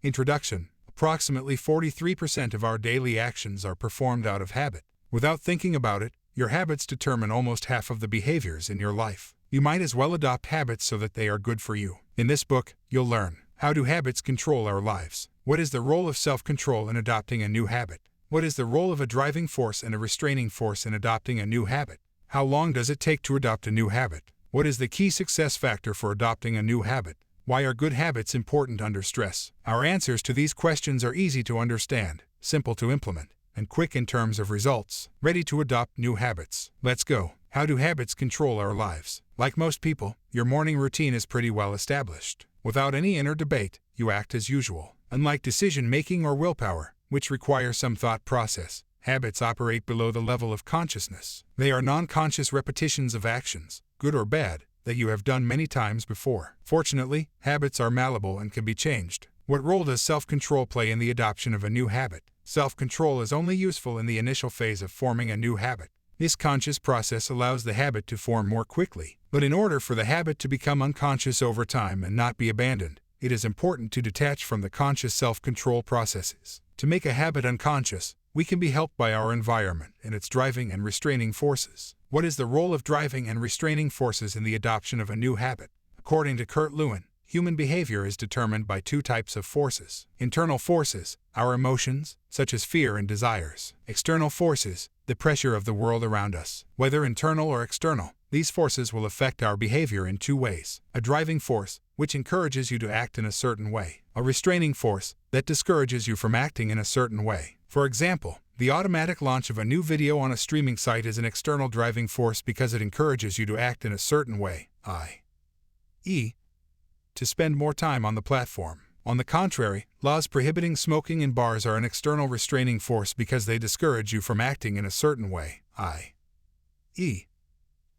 Introduction. Approximately 43% of our daily actions are performed out of habit. Without thinking about it, your habits determine almost half of the behaviors in your life. You might as well adopt habits so that they are good for you. In this book, you'll learn: how do habits control our lives? What is the role of self-control in adopting a new habit? What is the role of a driving force and a restraining force in adopting a new habit? How long does it take to adopt a new habit? What is the key success factor for adopting a new habit? Why are good habits important under stress? Our answers to these questions are easy to understand, simple to implement, and quick in terms of results. Ready to adopt new habits. Let's go. How do habits control our lives? Like most people, your morning routine is pretty well established. Without any inner debate, you act as usual. Unlike decision-making or willpower, which require some thought process, habits operate below the level of consciousness. They are non-conscious repetitions of actions, good or bad, that you have done many times before. Fortunately, habits are malleable and can be changed. What role does self-control play in the adoption of a new habit? Self-control is only useful in the initial phase of forming a new habit. This conscious process allows the habit to form more quickly. But in order for the habit to become unconscious over time and not be abandoned, it is important to detach from the conscious self-control processes. To make a habit unconscious, we can be helped by our environment and its driving and restraining forces. What is the role of driving and restraining forces in the adoption of a new habit? According to Kurt Lewin, human behavior is determined by two types of forces. Internal forces, our emotions, such as fear and desires. External forces, the pressure of the world around us. Whether internal or external, these forces will affect our behavior in two ways. A driving force, which encourages you to act in a certain way. A restraining force, that discourages you from acting in a certain way. For example, the automatic launch of a new video on a streaming site is an external driving force because it encourages you to act in a certain way, i.e., to spend more time on the platform. On the contrary, laws prohibiting smoking in bars are an external restraining force because they discourage you from acting in a certain way, i.e.,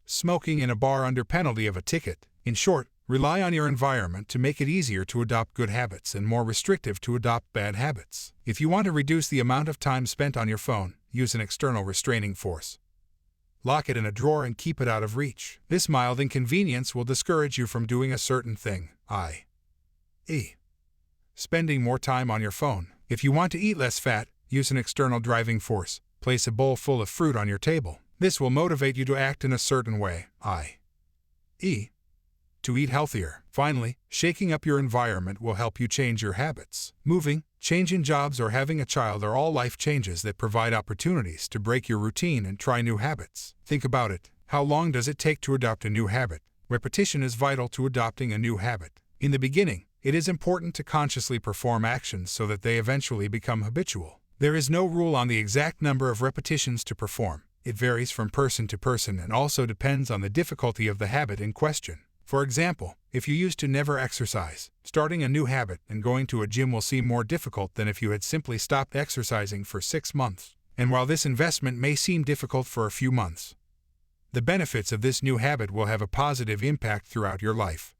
smoking in a bar under penalty of a ticket. In short, rely on your environment to make it easier to adopt good habits and more restrictive to adopt bad habits. If you want to reduce the amount of time spent on your phone, use an external restraining force. Lock it in a drawer and keep it out of reach. This mild inconvenience will discourage you from doing a certain thing, i.e., spending more time on your phone. If you want to eat less fat, use an external driving force. Place a bowl full of fruit on your table. This will motivate you to act in a certain way, i.e., to eat healthier. Finally, shaking up your environment will help you change your habits. Moving, changing jobs, or having a child are all life changes that provide opportunities to break your routine and try new habits. Think about it. How long does it take to adopt a new habit? Repetition is vital to adopting a new habit. In the beginning, it is important to consciously perform actions so that they eventually become habitual. There is no rule on the exact number of repetitions to perform. It varies from person to person and also depends on the difficulty of the habit in question. For example, if you used to never exercise, starting a new habit and going to a gym will seem more difficult than if you had simply stopped exercising for 6 months. And while this investment may seem difficult for a few months, the benefits of this new habit will have a positive impact throughout your life.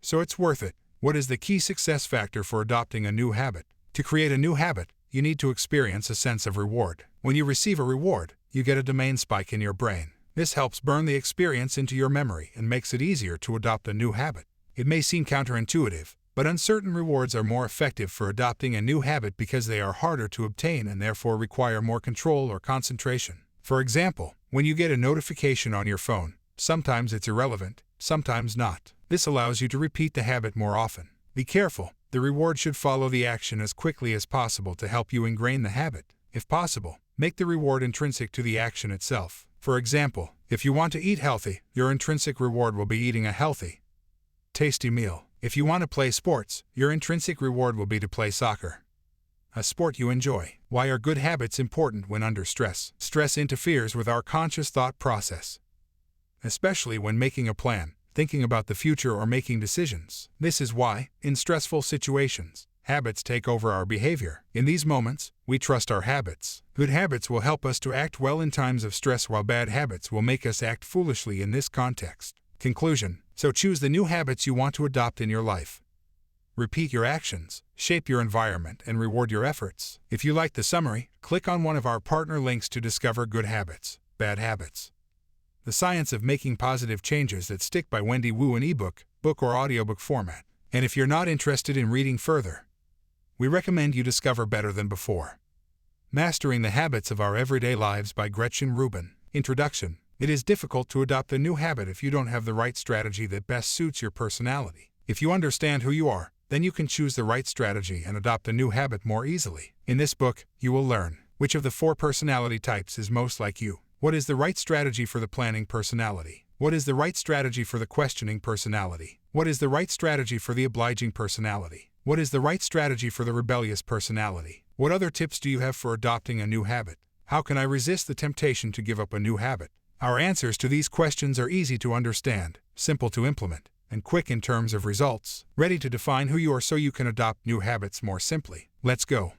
So it's worth it. What is the key success factor for adopting a new habit? To create a new habit, you need to experience a sense of reward. When you receive a reward, you get a dopamine spike in your brain. This helps burn the experience into your memory and makes it easier to adopt a new habit. It may seem counterintuitive, but uncertain rewards are more effective for adopting a new habit because they are harder to obtain and therefore require more control or concentration. For example, when you get a notification on your phone, sometimes it's irrelevant, sometimes not. This allows you to repeat the habit more often. Be careful, the reward should follow the action as quickly as possible to help you ingrain the habit. If possible, make the reward intrinsic to the action itself. For example, if you want to eat healthy, your intrinsic reward will be eating a healthy, tasty meal. If you want to play sports, your intrinsic reward will be to play soccer, a sport you enjoy. Why are good habits important when under stress? Stress interferes with our conscious thought process, especially when making a plan, thinking about the future, or making decisions. This is why, in stressful situations, habits take over our behavior. In these moments, we trust our habits. Good habits will help us to act well in times of stress, while bad habits will make us act foolishly in this context. Conclusion. So choose the new habits you want to adopt in your life. Repeat your actions, shape your environment, and reward your efforts. If you like the summary, click on one of our partner links to discover Good Habits, Bad Habits: The Science of Making Positive Changes That Stick by Wendy Wu in ebook, book, or audiobook format. And if you're not interested in reading further, we recommend you discover better than before. Mastering the Habits of Our Everyday Lives by Gretchen Rubin. Introduction. It is difficult to adopt a new habit if you don't have the right strategy that best suits your personality. If you understand who you are, then you can choose the right strategy and adopt a new habit more easily. In this book, you will learn which of the 4 personality types is most like you. What is the right strategy for the planning personality? What is the right strategy for the questioning personality? What is the right strategy for the obliging personality? What is the right strategy for the rebellious personality? What other tips do you have for adopting a new habit? How can I resist the temptation to give up a new habit? Our answers to these questions are easy to understand, simple to implement, and quick in terms of results, ready to define who you are so you can adopt new habits more simply. Let's go.